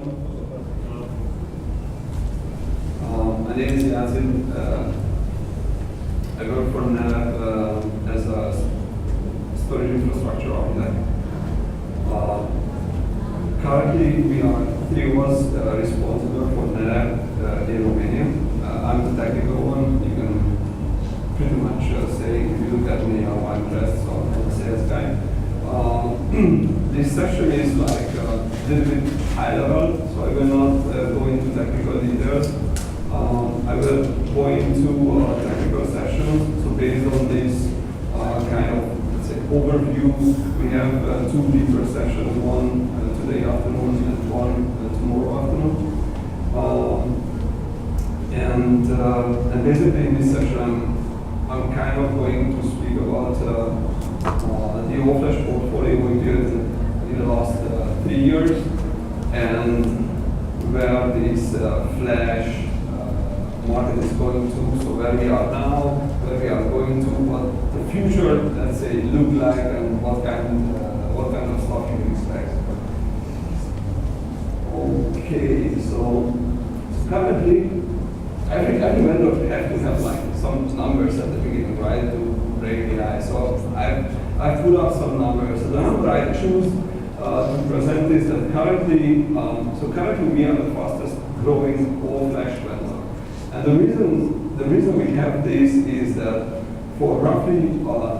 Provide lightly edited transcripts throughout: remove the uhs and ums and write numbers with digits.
My name is Yazin. I work for NetApp as a storage infrastructure architect. Currently, we are three of us responsible for NetApp in Romania. I'm the technical one. You can pretty much say, if you look at me, I'm dressed, so I'm a sales guy. This session is like a little bit high level, so I will not go into technical details. I will go into technical sessions. So based on this kind of, let's say, overview, we have two deeper sessions, one today afternoon and one tomorrow afternoon. And basically in this session, I'm kind of going to speak about the all-flash portfolio we built in the last 3 years, and where this flash market is going to, so where we are now, where we are going to, what the future, let's say, look like, and what kind of stuff you can expect. Okay, so currently, every vendor has to have like some numbers at the beginning, right, to break the ice. So I've put up some numbers. So the number I choose to present is that currently, currently we are the fastest growing all-flash vendor. And the reason we have this is that for roughly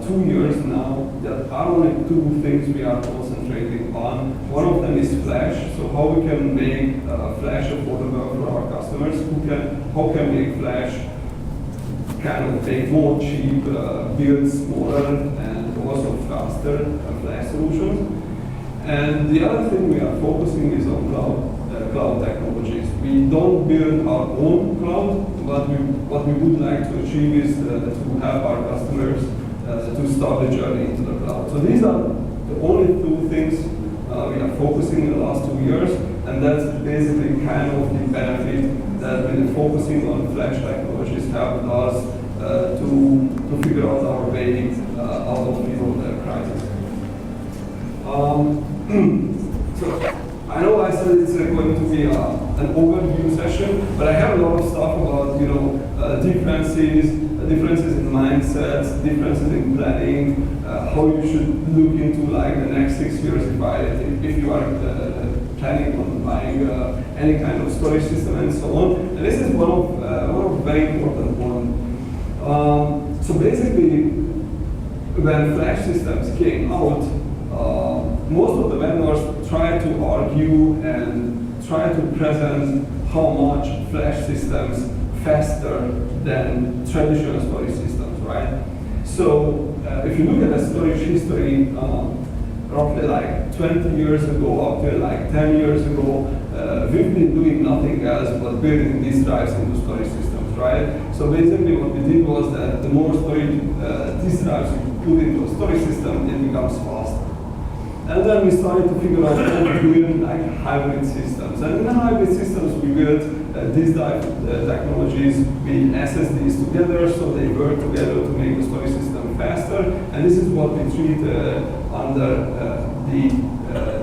2 years now, there are only two things we are concentrating on. One of them is flash, so how we can make flash affordable for our customers, how can make flash kind of take more cheap, build smaller, and also faster flash solutions. And the other thing we are focusing is on cloud technologies. We don't build our own cloud, but what we would like to achieve is to help our customers to start the journey into the cloud. So these are the only two things we are focusing in the last 2 years, and that's basically kind of the benefit that with focusing on flash technologies helped us to figure out our way out of the crisis. So I know I said it's going to be an overview session, but I have a lot of stuff about differences in mindsets, differences in planning, how you should look into like the next 6 years if you are planning on buying any kind of storage system and so on. And this is one of very important one. So basically, when flash systems came out, most of the vendors try to argue and try to present how much flash systems faster than traditional storage systems, right? So if you look at the storage history, roughly like 20 years ago, up to like 10 years ago, we've been doing nothing else but building these drives into storage systems, right? So basically what we did was that the more storage these drives you put into a storage system, it becomes faster. And then we started to figure out how to build like hybrid systems. And in the hybrid systems, we built these technologies with SSDs together, so they work together to make the storage system faster. And this is what we treat under the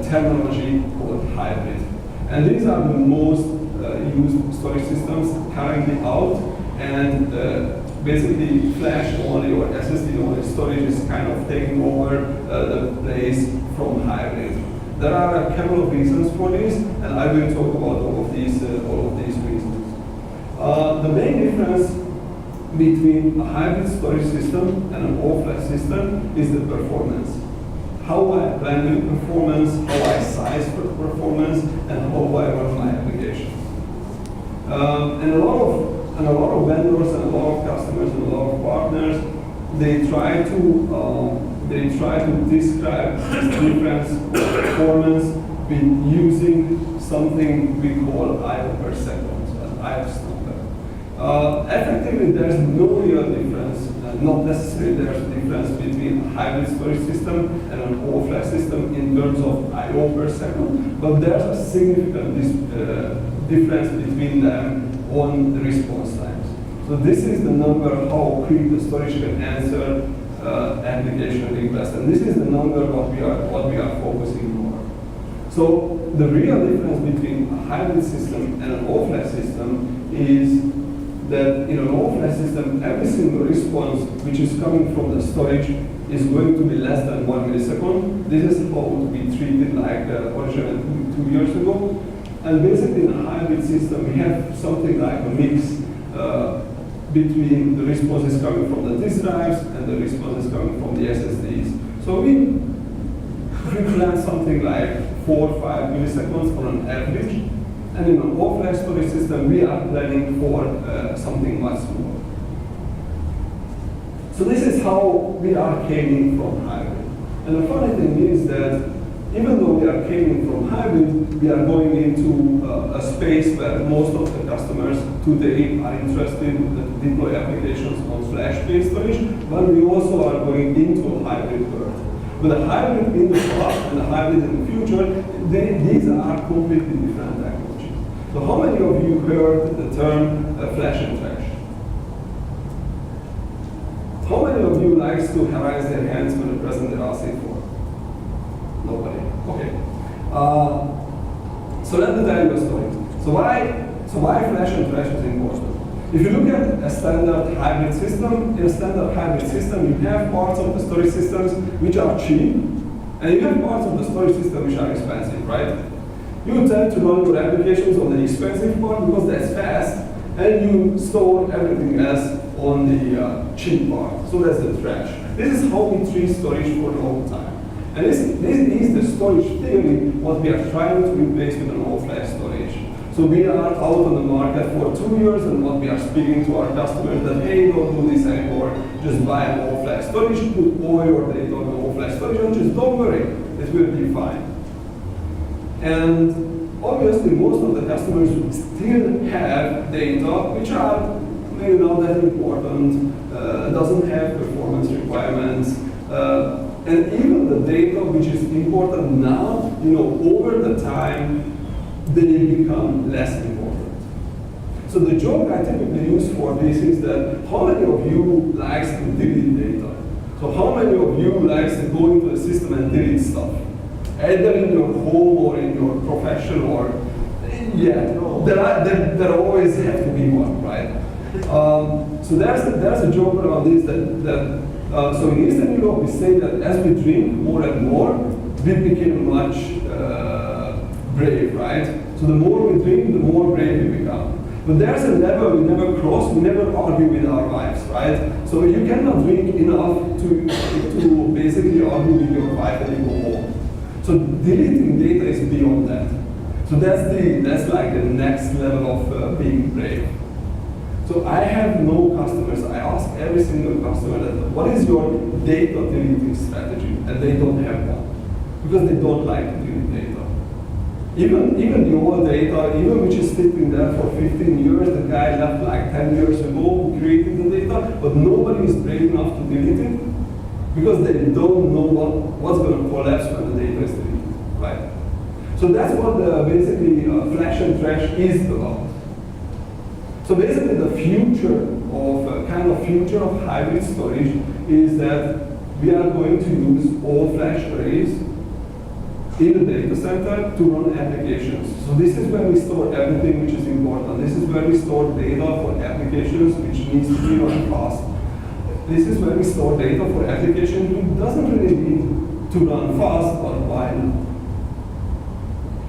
terminology called hybrid. And these are the most used storage systems currently out. And basically, flash only or SSD only storage is kind of taking over the place from hybrid. There are a couple of reasons for this, and I will talk about all of these reasons. The main difference between a hybrid storage system and an all-flash system is the performance. How I plan the performance, how I size for the performance, and how I run my application. And a lot of vendors and a lot of customers and a lot of partners, they try to describe this difference in performance with using something we call I/O per second, an I/O number. Effectively, there's no real difference. Not necessarily there's a difference between a hybrid storage system and an all-flash system in terms of I/O per second, but there's a significant difference between them on the response times. So this is the number how quick the storage can answer application requests, and this is the number what we are focusing on. So the real difference between a hybrid system and an all-flash system is that in an all-flash system, every single response which is coming from the storage is going to be less than 1 millisecond. This is how we treated like originally 2 years ago. And basically in a hybrid system, we have something like a mix between the responses coming from the disk drives and the responses coming from the SSDs. So we plan something like 4 or 5 milliseconds on an average. And in an all-flash storage system, we are planning for something much more. So this is how we are aiming from hybrid. And the funny thing is that even though we are aiming from hybrid, we are going into a space where most of the customers today are interested to deploy applications on flash-based storage, but we also are going into a hybrid world. With a hybrid in the past and a hybrid in the future, these are completely different technologies. So how many of you heard the term flash and trash? How many of you likes to raise their hands when the present their RC4? Nobody. Okay. So let me tell you a story. So why flash and trash is important? If you look at a standard hybrid system, in a standard hybrid system, you have parts of the storage systems which are cheap, and you have parts of the storage system which are expensive, right? You tend to run your applications on the expensive part because that's fast, and you store everything else on the cheap part. So that's the trash. This is how we treat storage for a long time. And this is the storage theory, what we are trying to replace with an all-flash storage. So we are out on the market for 2 years, and what we are speaking to our customers that, hey, don't do this anymore, just buy an all-flash storage, put all your data on all-flash storage, and just don't worry, it will be fine. And obviously, most of the customers still have data which are maybe not that important, doesn't have performance requirements, and even the data which is important now, over the time, they become less important. So the joke I typically use for this is that how many of you likes to delete data? So how many of you likes to go into the system and delete stuff? Either in your home or in your profession or, there always have to be one, right? So there's a joke around this so in Eastern Europe we say that as we drink more and more, we become much brave, right? So the more we drink, the more brave we become. But there's a level we never cross, we never argue with our wives, right? So you cannot drink enough to basically argue with your wife and you go home. So deleting data is beyond that. So that's like the next level of being brave. So I have no customers. I ask every single customer that, what is your data deleting strategy? And they don't have one because they don't like to delete data. Even the old data, even which is sitting there for 15 years, the guy left like 10 years ago who created the data, but nobody is brave enough to delete it because they don't know what's going to collapse when the data is deleted, right? So that's what basically flash and trash is about. So basically the future of hybrid storage is that we are going to use all flash arrays in the data center to run applications. So this is where we store everything which is important. This is where we store data for applications which needs to be run fast. This is where we store data for applications which doesn't really need to run fast, but why not?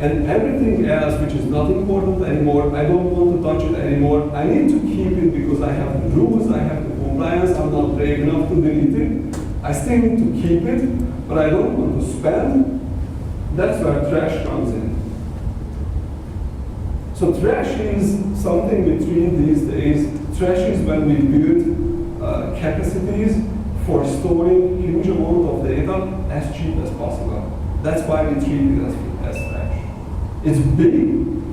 And everything else which is not important anymore, I don't want to touch it anymore. I need to keep it because I have the rules, I have the compliance, I'm not brave enough to delete it. I still need to keep it, but I don't want to spend. That's where trash comes in. So trash is something between these days. Trash is when we build capacities for storing huge amount of data as cheap as possible. That's why we treat it as trash. It's big,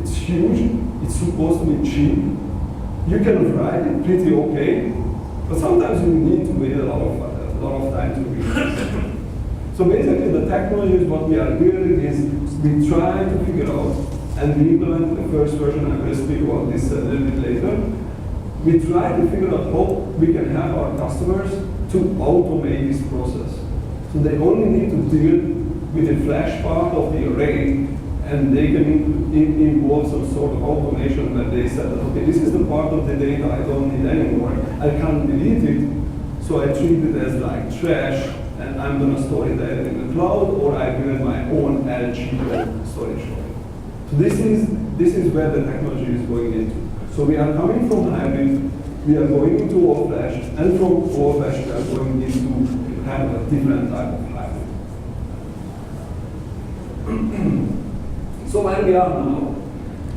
it's huge, it's supposed to be cheap. You can write it pretty okay, but sometimes you need to wait a lot of time to read it. So basically the technology is what we are building is we try to figure out, and we implement the first version, I'm going to speak about this a little bit later. We try to figure out how we can help our customers to automate this process. So they only need to deal with the flash part of the array, and they can involve some sort of automation where they said, okay, this is the part of the data I don't need anymore. I can't delete it, so I treat it as like trash, and I'm going to store it either in the cloud, or I build my own edge storage for it. So this is where the technology is going into. So we are coming from hybrid, we are going into all-flash, and from all-flash we are going into kind of a different type of hybrid. So where we are now.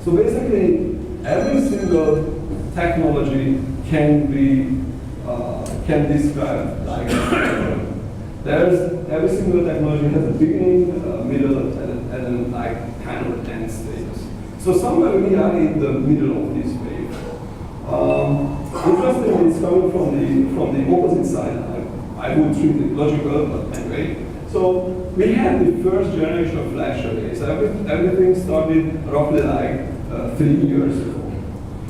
So basically, every single technology can be described like a every single technology has a beginning, middle, and like kind of end status. So somewhere we are in the middle of this wave. Interestingly, it's coming from the opposite side. I would treat it logical, but anyway. So we had the first generation of flash arrays. Everything started roughly like 3 years ago.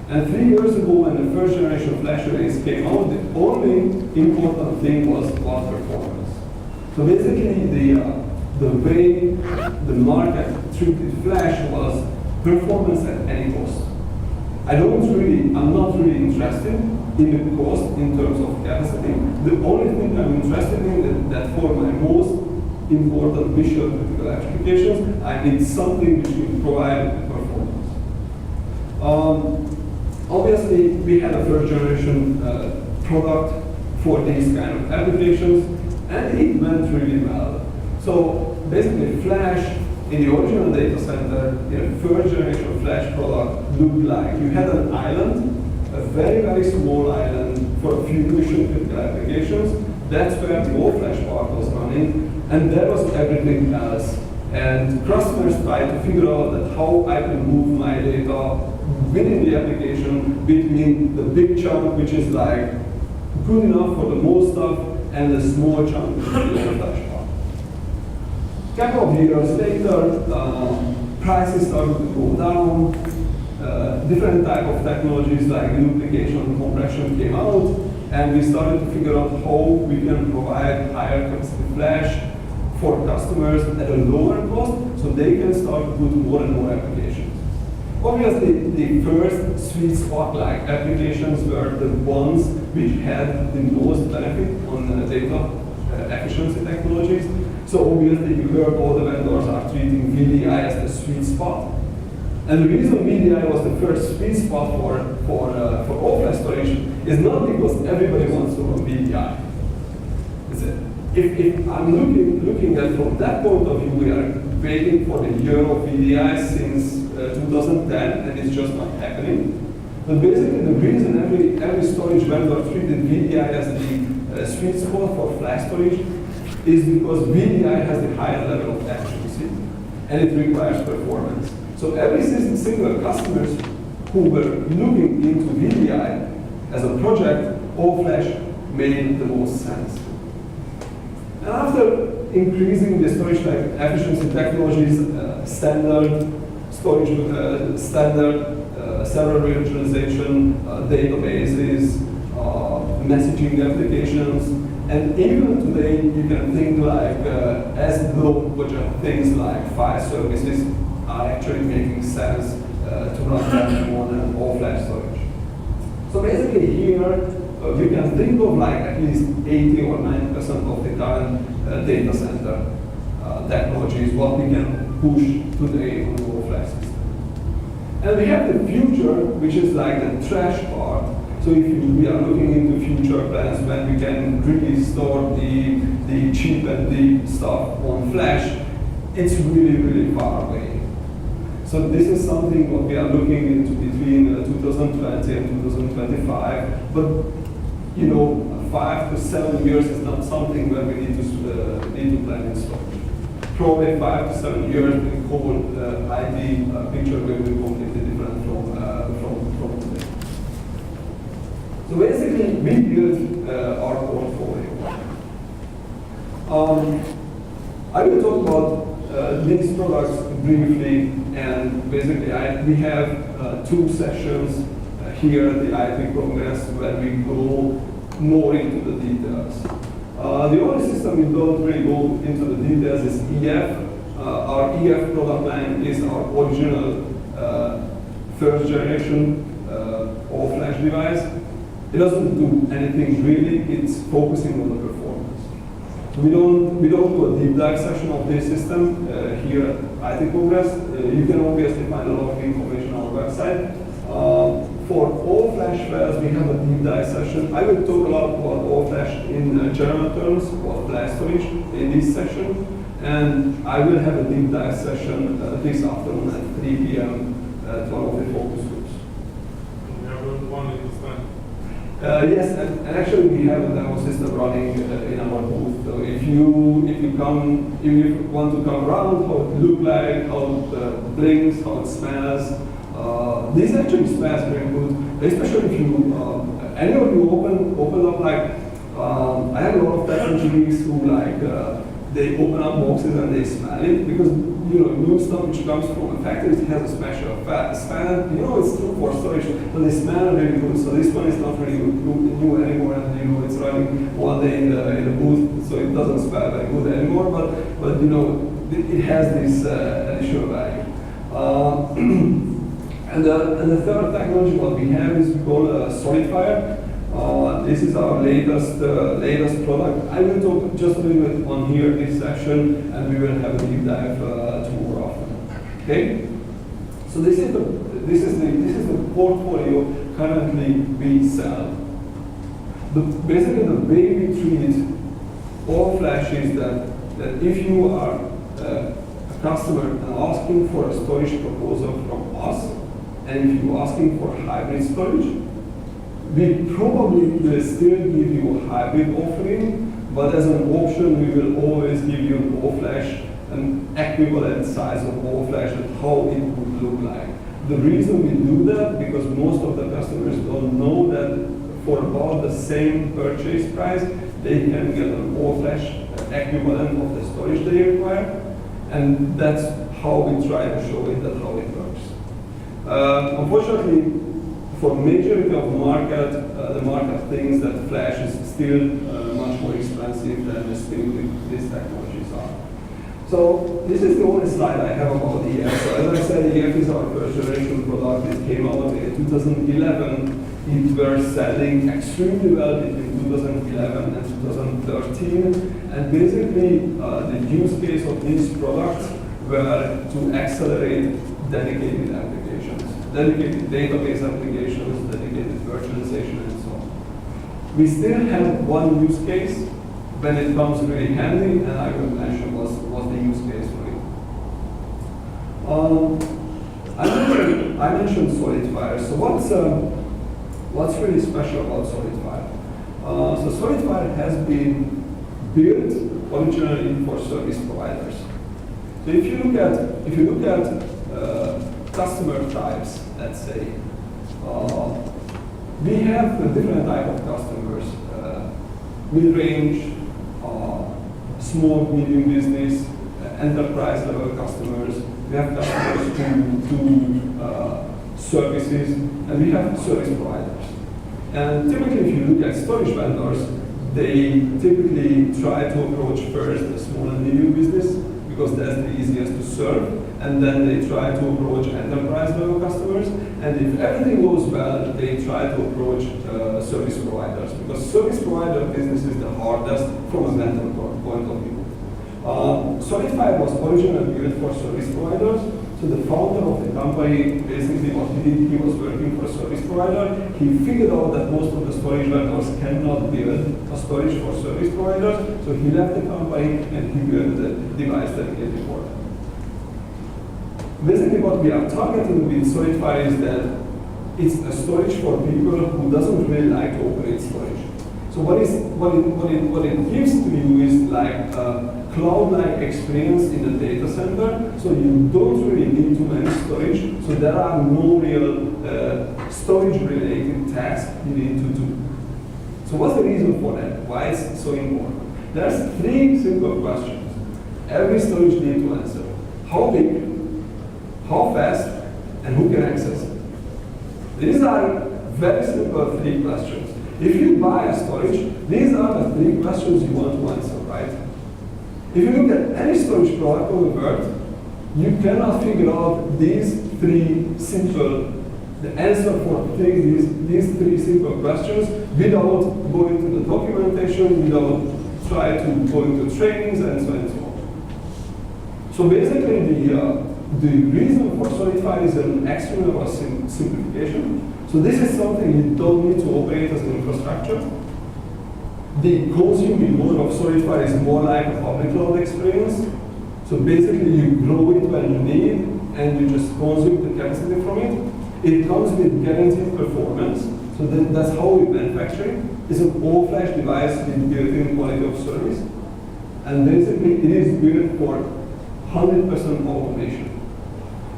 And 3 years ago, when the first generation of flash arrays came out, the only important thing was performance. So basically, the way the market treated flash was performance at any cost. I'm not really interested in the cost in terms of capacity. The only thing I'm interested in is that for my most important mission critical applications, I need something which will provide performance. Obviously, we had a first generation product for these kind of applications, and it went really well. So basically, flash in the original data center, in a first generation flash product, looked like you had an island, a very, very small island for a few mission critical applications. That's where the all-flash part was running, and there was everything else. And customers tried to figure out that how I can move my data within the application between the big chunk, which is like good enough for the most stuff, and the small chunk, which is the all-flash part. A couple of years later, prices started to go down. Different type of technologies like duplication and compression came out, and we started to figure out how we can provide higher capacity flash for customers at a lower cost, so they can start to put more and more applications. Obviously, the first sweet spot like applications were the ones which had the most benefit on data efficiency technologies. So obviously, you heard all the vendors are treating VDI as the sweet spot. And the reason VDI was the first sweet spot for all-flash storage is not because everybody wants to run VDI. If I'm looking at from that point of view, we are waiting for the year of VDI since 2010, and it's just not happening. But basically, the reason every storage vendor treated VDI as the sweet spot for flash storage is because VDI has the higher level of efficiency, and it requires performance. So every single customers who were looking into VDI as a project, all-flash made the most sense. And after increasing the storage efficiency technologies, standard storage, server virtualization, databases, messaging applications, and even today you can think like as low budget things like file services are actually making sense to run that on all-flash storage. So basically here, we can think of like at least 80 or 90% of the current data center technologies, what we can push today on the all-flash system. And we have the future, which is like the trash part. So if we are looking into future plans when we can really store the cheap and deep stuff on flash, it's really, really far away. So this is something what we are looking into between 2020 and 2025. But 5 to 7 years is not something where we need to plan in storage. Probably 5 to 7 years, the whole IT picture will be completely different from today. So basically, we built our portfolio. I will talk about these products briefly, and basically we have 2 sessions here at the IT Congress where we go more into the details. The only system we don't really go into the details is EF. our EF product line is our original first generation all-flash device. It doesn't do anything really, it's focusing on the performance. We don't do a deep dive session of this system here at IT Progress. You can obviously find a lot of information on our website. For all-flash files, we have a deep dive session. I will talk a lot about all-flash in general terms, about flash storage in this session. And I will have a deep dive session this afternoon at 3 p.m. at one of the focus groups. We have one in this time. Yes, and actually we have a demo system running in our booth. So if you want to come around, how it looks like, how it blinks, how it smells. This actually smells very good, especially if you any of you open up like I have a lot of tech engineers who like they open up boxes and they smell it because new stuff which comes from a factory has a special smell. It's true for storage, but they smell really good. So this one is not really new anymore, and it's running one day in the booth, so it doesn't smell very good anymore. But it has this additional value. And the third technology what we have is called SolidFire. This is our latest product. I will talk just a little bit on here this session, and we will have a deep dive tomorrow afternoon. Okay. So this is the portfolio currently we sell. Basically, the way we treat all flash is that if you are a customer and asking for a storage proposal from us, and if you're asking for hybrid storage, we probably will still give you a hybrid offering, but as an option, we will always give you an all-flash, an equivalent size of all-flash and how it would look like. The reason we do that, because most of the customers don't know that for about the same purchase price, they can get an all-flash equivalent of the storage they require, and that's how we try to show it, that's how it works. Unfortunately, for majority of the market thinks that flash is still much more expensive than still these technologies are. So this is the only slide I have about EF. So as I said, EF is our first generation product. It came out in 2011. It was selling extremely well between 2011 and 2013. And basically, the use case of these products were to accelerate dedicated applications, dedicated database applications, dedicated virtualization, and so on. We still have one use case when it comes really handy, and I will mention what's the use case for it. I mentioned SolidFire. So what's really special about SolidFire? So SolidFire has been built originally for service providers. So if you look at customer types, let's say, we have a different type of customers: mid-range, small, medium business, enterprise level customers. We have customers who do services, and we have service providers. And typically, if you look at storage vendors, they typically try to approach first the small and medium business because that's the easiest to serve, and then they try to approach enterprise level customers. And if everything goes well, they try to approach service providers, because service provider business is the hardest from a mental point of view. SolidFire was originally built for service providers. So the founder of the company, basically what he did, he was working for a service provider. He figured out that most of the storage vendors cannot build a storage for service providers. So he left the company and he built the device dedicated for them. Basically what we are targeting with SolidFire is that it's a storage for people who doesn't really like to operate storage. So what it gives to you is like a cloud-like experience in the data center. So you don't really need too many storage. So there are no real storage-related tasks you need to do. So what's the reason for that? Why it's so important? There's three simple questions every storage needs to answer: how big, how fast, and who can access it? These are very simple three questions. If you buy a storage, these are the three questions you want to answer, right? If you look at any storage product on the world, you cannot figure out these three simple, the answer for these three simple questions without going to the documentation, without try to go into trainings and so on and so on. So basically the reason for Solidify is an extreme level simplification. So this is something you don't need to operate as an infrastructure. The consuming mode of Solidify is more like a public cloud experience. So basically you grow it when you need and you just consume the capacity from it. It comes with guaranteed performance. So that's how we manufacture it. It's an all-flash device with built-in quality of service. And basically it is built for 100% automation.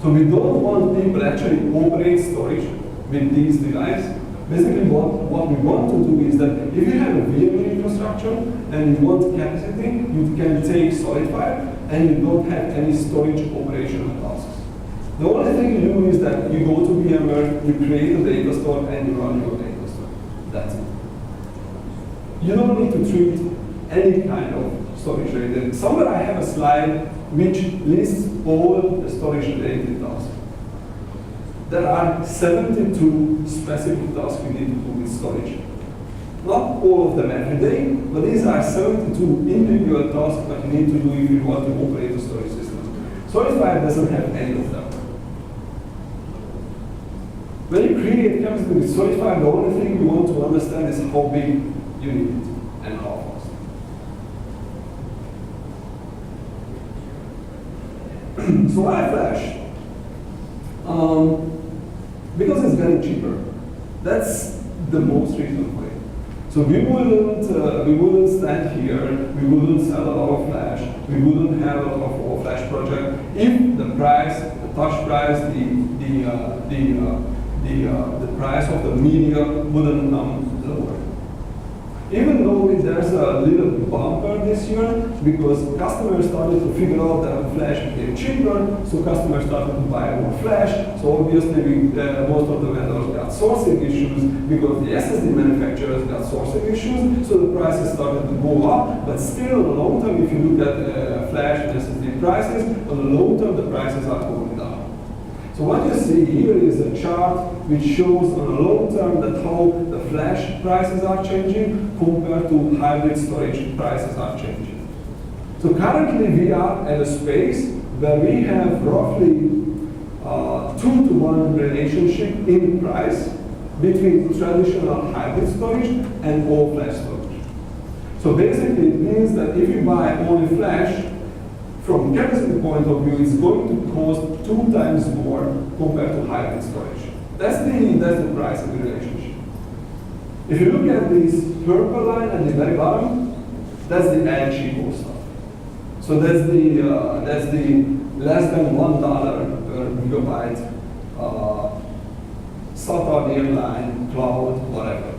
So we don't want people actually operate storage with these devices. Basically what we want to do is that if you have a VMware infrastructure and you want capacity, you can take Solidify and you don't have any storage operational tasks. The only thing you do is that you go to VMware, you create a data store and you run your data store. That's it. You don't need to treat any kind of storage related. Somewhere I have a slide which lists all the storage related tasks. There are 72 specific tasks we need to do with storage. Not all of them every day, but these are 72 individual tasks that you need to do if you want to operate a storage system. Solidify doesn't have any of them. When you create capacity with Solidify, the only thing you want to understand is how big you need it and how fast. So why Flash? Because it's getting cheaper. That's the most reason for it. So we wouldn't stand here, we wouldn't sell a lot of Flash, we wouldn't have a lot of all-Flash project if the price, the touch price, the price of the media wouldn't come lower. Even though there's a little bumper this year, because customers started to figure out that Flash became cheaper, so customers started to buy more Flash. So obviously, most of the vendors got sourcing issues because the SSD manufacturers got sourcing issues, so the prices started to go up. But still, on the long term, if you look at Flash and SSD prices, on the long term, the prices are going down. So what you see here is a chart which shows on the long term that how the Flash prices are changing compared to hybrid storage prices are changing. So currently we are at a space where we have roughly 2-to-1 relationship in price between traditional hybrid storage and all-flash storage. So basically it means that if you buy only Flash, from a capacity point of view, it's going to cost 2 times more compared to hybrid storage. That's the price of the relationship. If you look at this purple line at the very bottom, that's the cheapo stuff. So that's the less than $1 per gigabyte SATA, airline, cloud, whatever.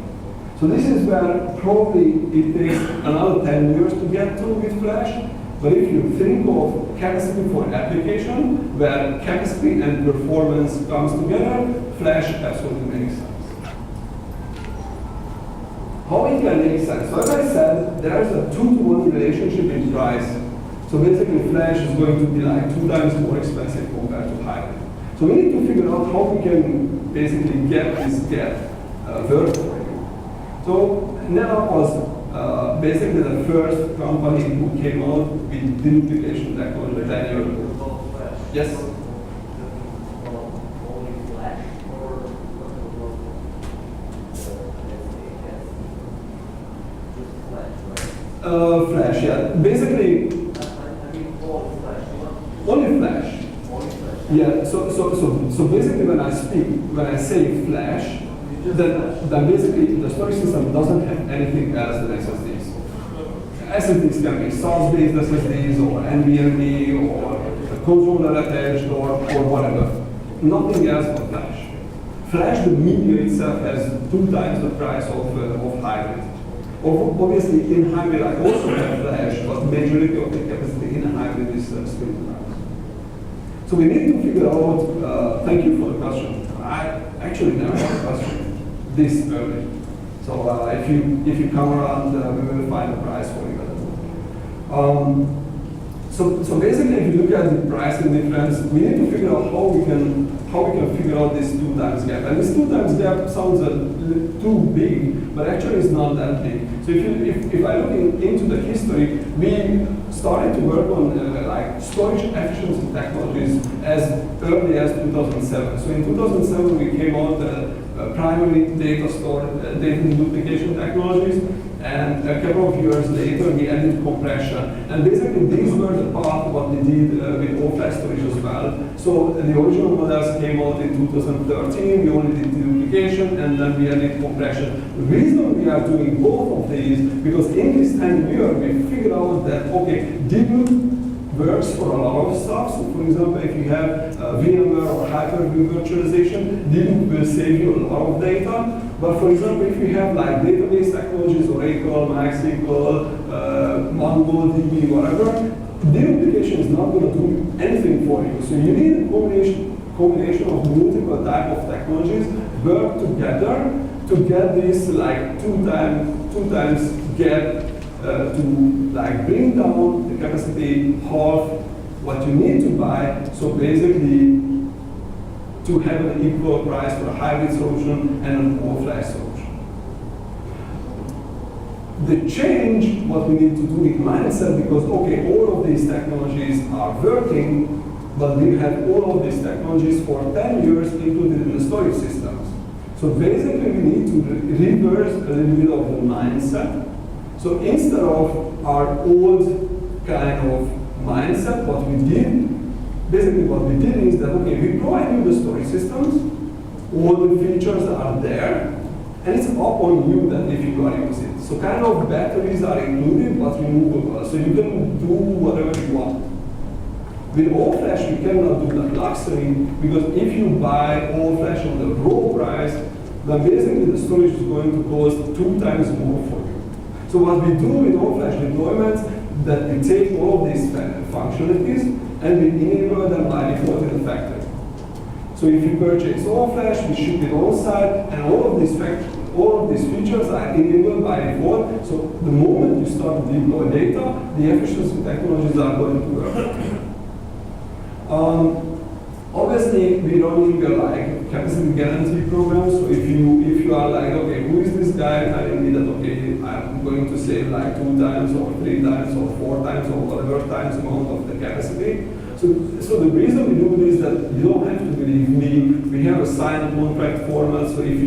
So this is where probably it takes another 10 years to get to with Flash. But if you think of capacity for application, where capacity and performance comes together, Flash absolutely makes sense. How it can make sense? So as I said, there's a 2-to-1 relationship in price. So basically Flash is going to be like 2 times more expensive compared to hybrid. So we need to figure out how we can basically get this gap work for you. So NetApp was basically the first company who came out with deduplication technology 10 years ago. Yes? Flash, yeah. Basically, only Flash. Yeah, so basically when I say Flash, then basically the storage system doesn't have anything else than SSDs. SSDs can be SAS-based SSDs or NVMe or a controller attached or whatever. Nothing else but Flash. Flash, the media itself, has 2 times the price of hybrid. Obviously, in hybrid I also have Flash, but majority of the capacity in hybrid is still Flash. So we need to figure out, thank you for the question. I actually never had a question this early. So if you come around, we will find a price for you. So basically, if you look at the pricing difference, we need to figure out how we can figure out this 2 times gap. And this 2 times gap sounds too big, but actually it's not that big. So if I look into the history, we started to work on like storage efficiency technologies as early as 2007. So in 2007, we came out primary data store, data duplication technologies. And a couple of years later, we added compression. And basically, these were the part of what we did with all-flash storage as well. So the original models came out in 2013. We only did duplication, and then we added compression. The reason we are doing both of these, because in this 10 years, we figured out that, okay, DB works for a lot of stuff. So for example, if you have VMware or Hyper-V virtualization, DB will save you a lot of data. But for example, if you have like database technologies, Oracle, MySQL, MongoDB, whatever, deduplication is not going to do anything for you. So you need a combination of multiple type of technologies work together to get this like two times gap to like bring down the capacity half what you need to buy. So basically, to have an equal price for a hybrid solution and an all-flash solution. The change, what we need to do in mindset, because okay, all of these technologies are working, but we have all of these technologies for 10 years included in the storage systems. So basically, we need to reverse a little bit of the mindset. So instead of our old kind of mindset, what we did, basically what we did is that, okay, we provide you the storage systems, all the features are there, and it's up on you that if you are using it. So kind of batteries are included, but removable, so you can do whatever you want. With all-flash, we cannot do that luxury, because if you buy all-flash on the raw price, then basically the storage is going to cost 2 times more for you. So what we do with all-flash deployments, that we take all of these functionalities and we enable them by default in the factory. So if you purchase all-flash, we ship it on-site, and all of these features are enabled by default. So the moment you start to deploy data, the efficiency technologies are going to work. Obviously, we're running like capacity guarantee programs. So if you are like, okay, who is this guy telling me that, okay, I'm going to save like 2 times or 3 times or 4 times or whatever times amount of the capacity. So the reason we do this is that you don't have to believe me. We have a signed contract format. So if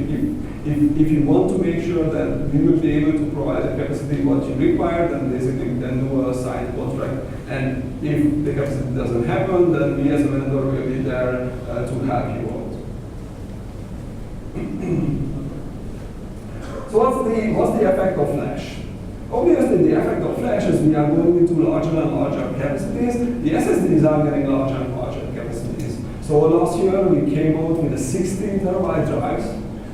you want to make sure that we will be able to provide the capacity what you require, then basically we can do a signed contract. And if the capacity doesn't happen, then we as a vendor will be there to help you out. So what's the effect of flash? Obviously, the effect of flash is we are going into larger and larger capacities. The SSDs are getting larger and larger capacities. So last year we came out with the 16 terabyte drives.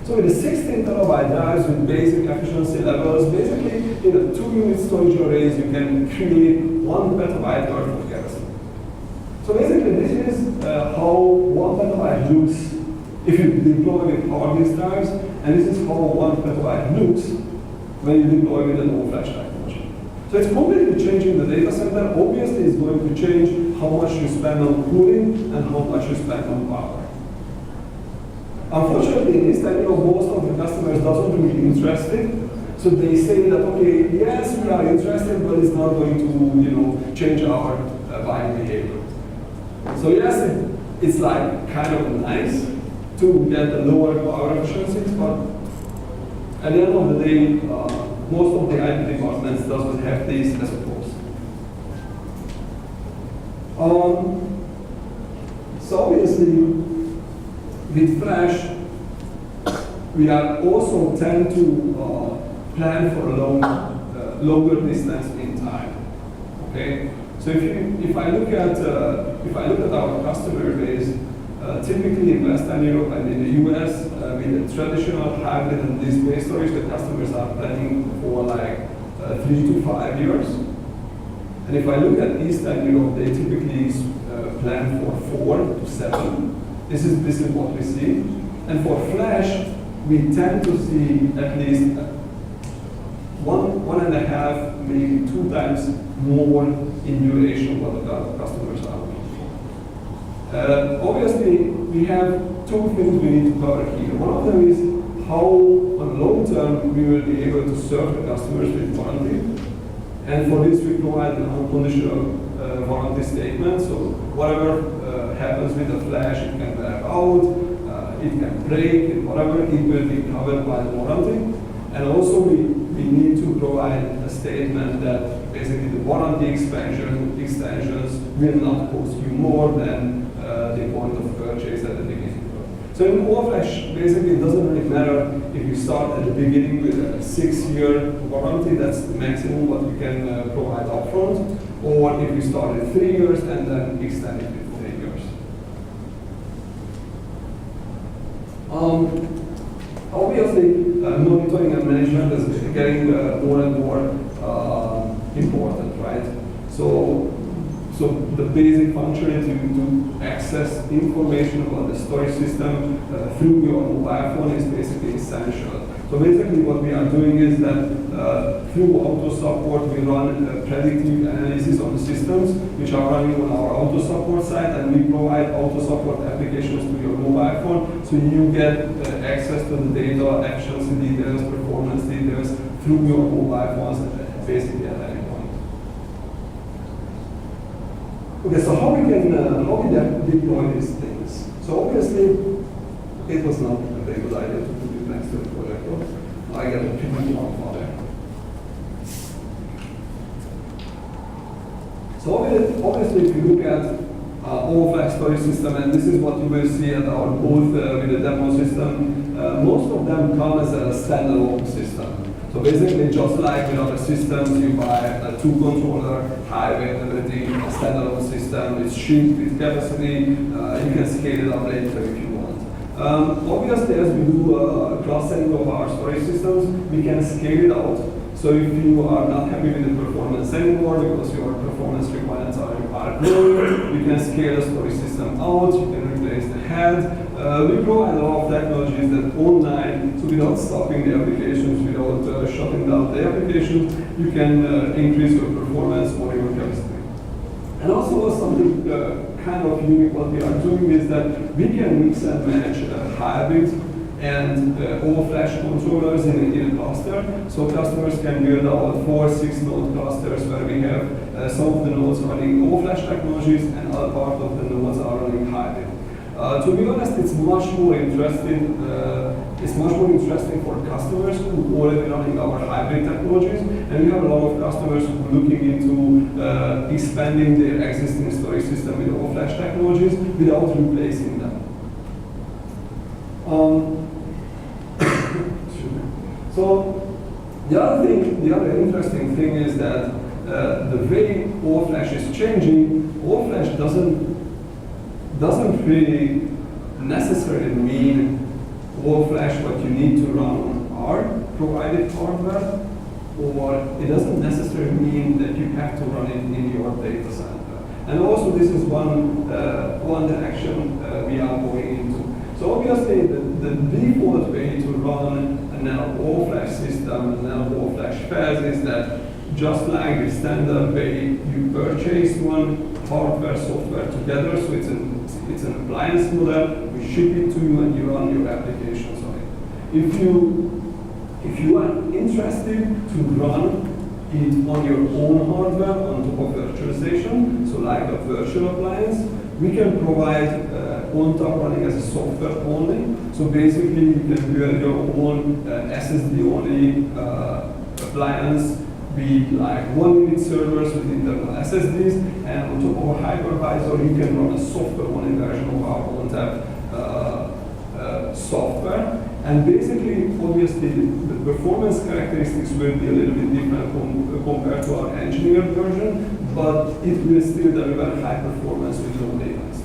So with the 16 terabyte drives with basic efficiency levels, basically in a 2-unit storage arrays, you can create 1 petabyte worth of capacity. So basically, this is how 1 petabyte looks if you deploy with hard disk drives, and this is how 1 petabyte looks when you deploy with an all-flash technology. So it's completely changing the data center. Obviously, it's going to change how much you spend on cooling and how much you spend on power. Unfortunately, in this time, most of the customers doesn't really interested. So they say that, okay, yes, we are interested, but it's not going to, change our buying behavior. So yes, it's like kind of nice to get the lower power efficiencies, but at the end of the day, most of the IT departments doesn't have these as a course. So obviously, with flash, we are also tend to plan for a longer distance in time. Okay, so if I look at our customer base, typically in Western Europe and in the US, with the traditional hybrid and disk-based storage, the customers are planning for like 3 to 5 years. And if I look at Eastern Europe, they typically plan for 4 to 7. This is what we see. And for flash, we tend to see at least 1.5, maybe 2 times more in duration what the customers are looking for. Obviously, we have two things we need to cover here. One of them is how, on long term, we will be able to serve the customers with warranty. And for this, we provide an unconditional warranty statement. So whatever happens with the flash, it can wear out, it can break, whatever, it will be covered by the warranty. And also, we need to provide a statement that basically the warranty extensions will not cost you more than the point of purchase at the beginning. So in all-flash, basically, it doesn't really matter if you start at the beginning with a 6-year warranty, that's the maximum what we can provide upfront, or if you start at 3 years and then extend it with 3 years. Obviously, monitoring and management is getting more and more important, right? So the basic functionality to access information about the storage system through your mobile phone is basically essential. So basically what we are doing is that through auto support we run predictive analysis on the systems which are running on our auto support site, and we provide auto support applications to your mobile phone so you get access to the data, actions details, performance details through your mobile phones basically at any point. Okay, so how we deploy these things? So obviously, it was not a very good idea to put it next to the projector. I got a pretty long file. So obviously, if you look at all-flash storage system, and this is what you will see at our booth with the demo system, most of them come as a standalone system. So basically, just like with other systems, you buy a 2-controller, high availability, a standalone system, it's cheap with capacity, you can scale it up later if you want. Obviously, as we do cross-selling of our storage systems, we can scale it out. So if you are not happy with the performance anymore because your performance requirements are growing, you can scale the storage system out, you can replace the head. We provide a lot of technologies that online, so without stopping the applications, without shutting down the applications, you can increase your performance or your capacity. And also something kind of unique what we are doing is that we can mix and match hybrid and all-flash controllers in a cluster. So customers can build out 4-6 node clusters where we have some of the nodes running all-flash technologies and other part of the nodes are running hybrid. To be honest, it's much more interesting. It's much more interesting for customers who are already running our hybrid technologies, and we have a lot of customers who are looking into expanding their existing storage system with all-flash technologies without replacing them. So the other interesting thing is that the way all-flash is changing, all-flash doesn't really necessarily mean all-flash what you need to run on our provided hardware, or it doesn't necessarily mean that you have to run it in your data center. And also this is one direction we are going into. So obviously the default way to run an all-flash system, an all-flash FAS is that just like the standard way you purchase one hardware, software together, so it's an appliance model, we ship it to you and you run your applications on it. If you are interested to run it on your own hardware on top of virtualization, so like a virtual appliance, we can provide on top running as a software only. So basically you can build your own SSD only appliance, be like 1-unit servers with internal SSDs, and on top of a hypervisor you can run a software only version of our ONTAP software. And basically, obviously, the performance characteristics will be a little bit different compared to our engineered version, but it will still deliver high performance with low latency.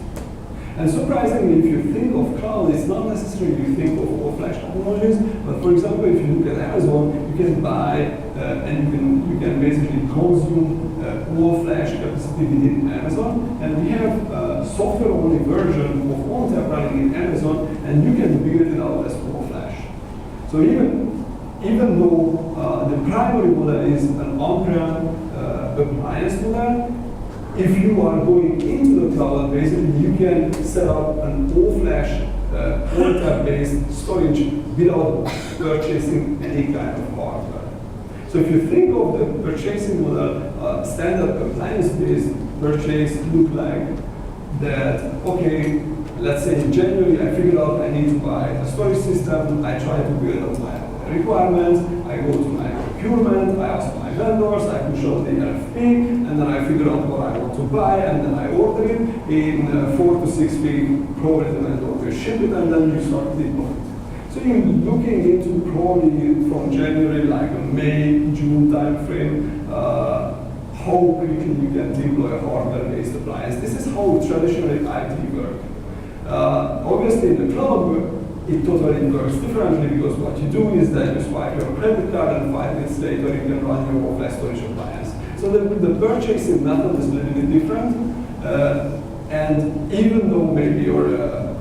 And surprisingly, if you think of cloud, it's not necessarily you think of all-flash technologies, but for example, if you look at Amazon, you can buy and you can basically consume all-flash capacity within Amazon, and we have a software-only version of ONTAP running in Amazon, and you can build it out as all-flash. So even though the primary model is an on-prem appliance model, If you are going into the cloud, basically you can set up an all-flash, all-tab-based storage without purchasing any kind of hardware. So if you think of the purchasing model, standard compliance-based purchase look like that, okay, let's say in January I figured out I need to buy a storage system, I try to build up my requirements, I go to my procurement, I ask my vendors, I push out the RFP, and then I figure out what I want to buy, and then I order it. In 4 to 6 weeks, probably the vendor will ship it, and then you start deploying. So you're looking into probably from January, like a May, June time frame, how quickly you can deploy a hardware-based appliance. This is how traditionally IT works. Obviously, in the cloud, it totally works differently because what you do is that you swipe your credit card and 5 minutes later you can run your offline storage appliance. So the purchasing method is a little bit different. And even though maybe your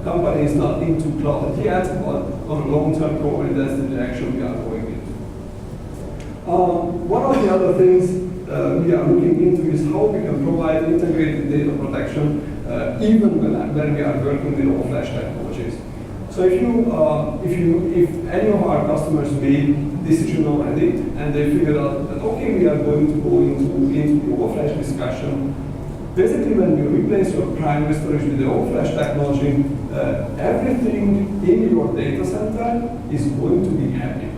company is not into cloud yet, but on a long-term probably that's the direction we are going into. One of the other things we are looking into is how we can provide integrated data protection even when we are working with all-flash technologies. So if any of our customers made decision already and they figured out that okay, we are going to go into the all-flash discussion, basically when you replace your primary storage with the all-flash technology, everything in your data center is going to be happy.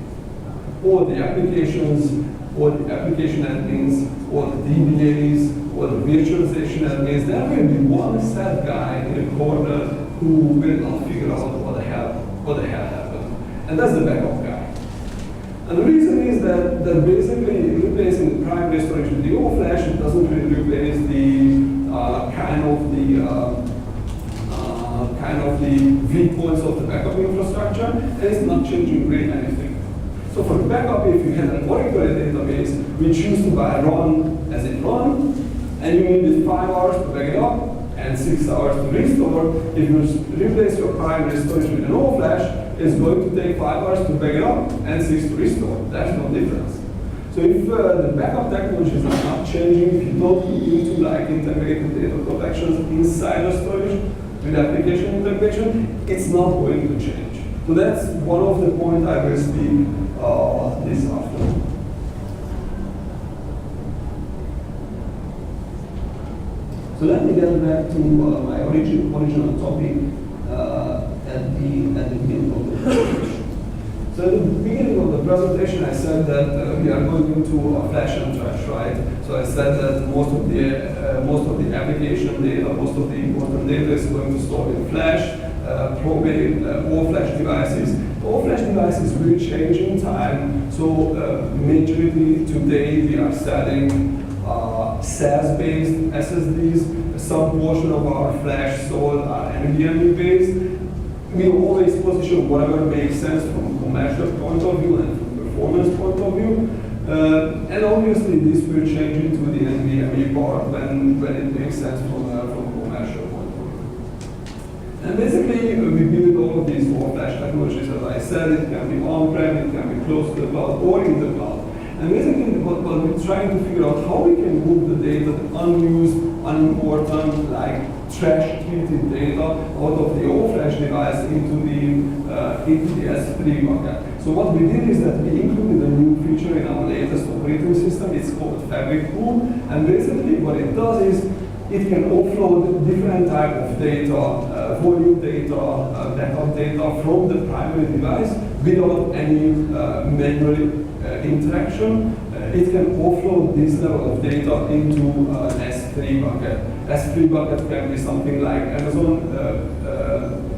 All the applications, all the application admins, all the DBAs, all the virtualization admins, there will be one sad guy in the corner who will not figure out what the hell happened. And that's the backup guy. And the reason is that basically replacing the primary storage with the all-flash, it doesn't really replace the kind of the weak points of the backup infrastructure, and it's not changing really anything. So for the backup, if you had an Oracle database, which used to run as it run, and you needed 5 hours to back it up, and 6 hours to restore, if you replace your primary storage with an all-flash, it's going to take 5 hours to back it up and 6 to restore. There's no difference. So if the backup technologies are not changing, if you don't need to like integrated data protections inside the storage with application integration, it's not going to change. So that's one of the points I will speak this afternoon. So let me get back to my original topic at the beginning of the presentation. So at the beginning of the presentation, I said that we are going into a flash and trash, right? So I said that most of the application data, most of the important data is going to store in flash, probably all flash devices. All flash devices will change in time. So majority today we are selling SAS-based SSDs. Some portion of our flash sold are NVMe-based. We always position whatever makes sense from a commercial point of view and from a performance point of view. And obviously this will change into the NVMe part when it makes sense from a commercial point of view. And basically we build all of these all-flash technologies. As I said, it can be on-prem, it can be close to the cloud or in the cloud. And basically what we're trying to figure out how we can move the data, the unused, unimportant, like trash-treated data out of the all-flash device into the S3 bucket. So what we did is that we included a new feature in our latest operating system. It's called Fabric Pool. And basically what it does is it can offload different type of data, volume data, backup data from the primary device without any manual interaction. It can offload this level of data into an S3 bucket. S3 bucket can be something like Amazon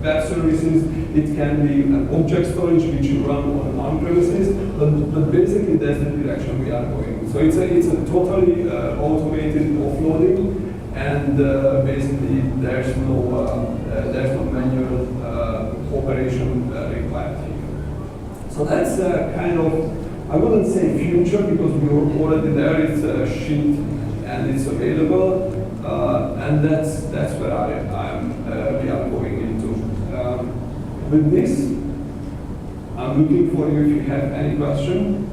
Web Services. It can be an object storage which you run on premises. But basically that's the direction we are going. So it's a totally automated offloading, and basically there's no manual operation required here. So that's kind of, I wouldn't say future because we are already there. It's a sheet and it's available, and that's where we are going into. With this, I'm looking for you if you have any question.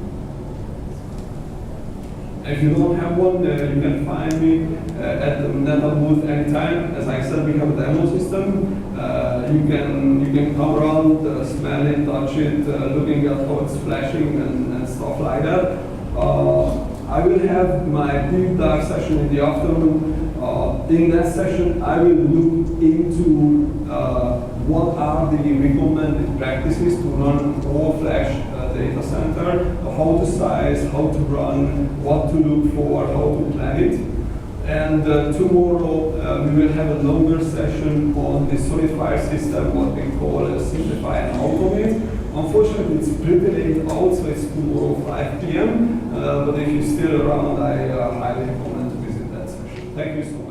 If you don't have one, you can find me at the NetApp booth anytime. As I said, we have a demo system. You can come around, smell it, touch it, looking at how it's flashing and stuff like that. I will have my deep dive session in the afternoon. In that session, I will look into what are the recommended practices to run all-flash data center, how to size, how to run, what to look for, how to plan it. And tomorrow we will have a longer session on the solid file system, what we call simplify and automate. Unfortunately, it's pretty late out, so it's tomorrow 5 p.m. But if you're still around, I highly recommend to visit that session. Thank you so much.